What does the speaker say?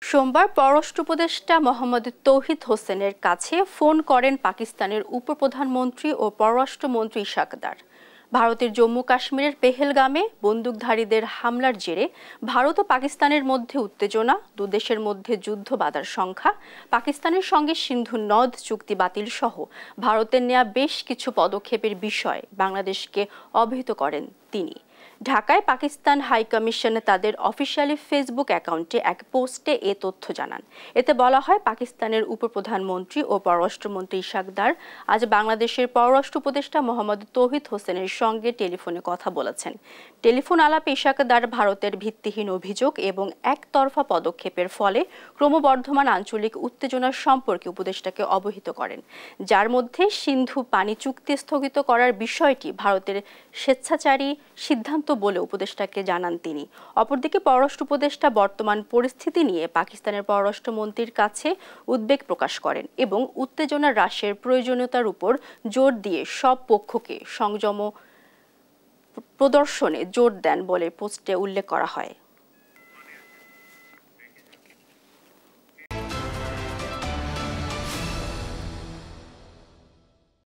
সোমবার পররাষ্ট্র উপদেষ্টা মোহাম্মদ তৌহিদ হোসেনের কাছে ফোন করেন পাকিস্তানের উপপ্রধানমন্ত্রী ও পররাষ্ট্রমন্ত্রী ইশাক দার। ভারতের জম্মু কাশ্মীরের পেহেলগামে বন্দুকধারীদের হামলার জেরে ভারত ও পাকিস্তানের মধ্যে উত্তেজনা, দুদেশের মধ্যে যুদ্ধ বাধার সংখ্যা, পাকিস্তানের সঙ্গে সিন্ধু নদ চুক্তি বাতিল সহ ভারতের নেয়া বেশ কিছু পদক্ষেপের বিষয়ে বাংলাদেশকে অবহিত করেন তিনি। ঢাকায় পাকিস্তান হাই কমিশনে তাদের অফিসিয়ালি ফেসবুক অ্যাকাউন্টে এক পোস্টে এ তথ্য জানান। এতে বলা হয়, পাকিস্তানের উপপ্রধানমন্ত্রী ও পররাষ্ট্রমন্ত্রী ইশাক দার আজ বাংলাদেশের পররাষ্ট্র উপদেষ্টা মোহাম্মদ তৌহিদ হোসেনের সঙ্গে টেলিফোনে কথা বলেছেন। টেলিফোন আলাপে ইশাক দার ভারতের ভিত্তিহীন অভিযোগ এবং একতরফা পদক্ষেপের ফলে ক্রমবর্ধমান আঞ্চলিক উত্তেজনার সম্পর্কে উপদেষ্টাকে অবহিত করেন, যার মধ্যে সিন্ধু পানি চুক্তি স্থগিত করার বিষয়টি ভারতের স্বেচ্ছাচারী সিদ্ধান্ত বলে উপদেষ্টাকে জানান তিনি। অপরদিকে পররাষ্ট্র উপদেষ্টা বর্তমান পরিস্থিতি নিয়ে পাকিস্তানের পররাষ্ট্রমন্ত্রীর কাছে উদ্বেগ প্রকাশ করেন এবং উত্তেজনা হ্রাসের প্রয়োজনীয়তার উপর জোর দিয়ে সব পক্ষকে সংযম প্রদর্শনে জোর দেন বলে পোস্টে উল্লেখ করা হয়।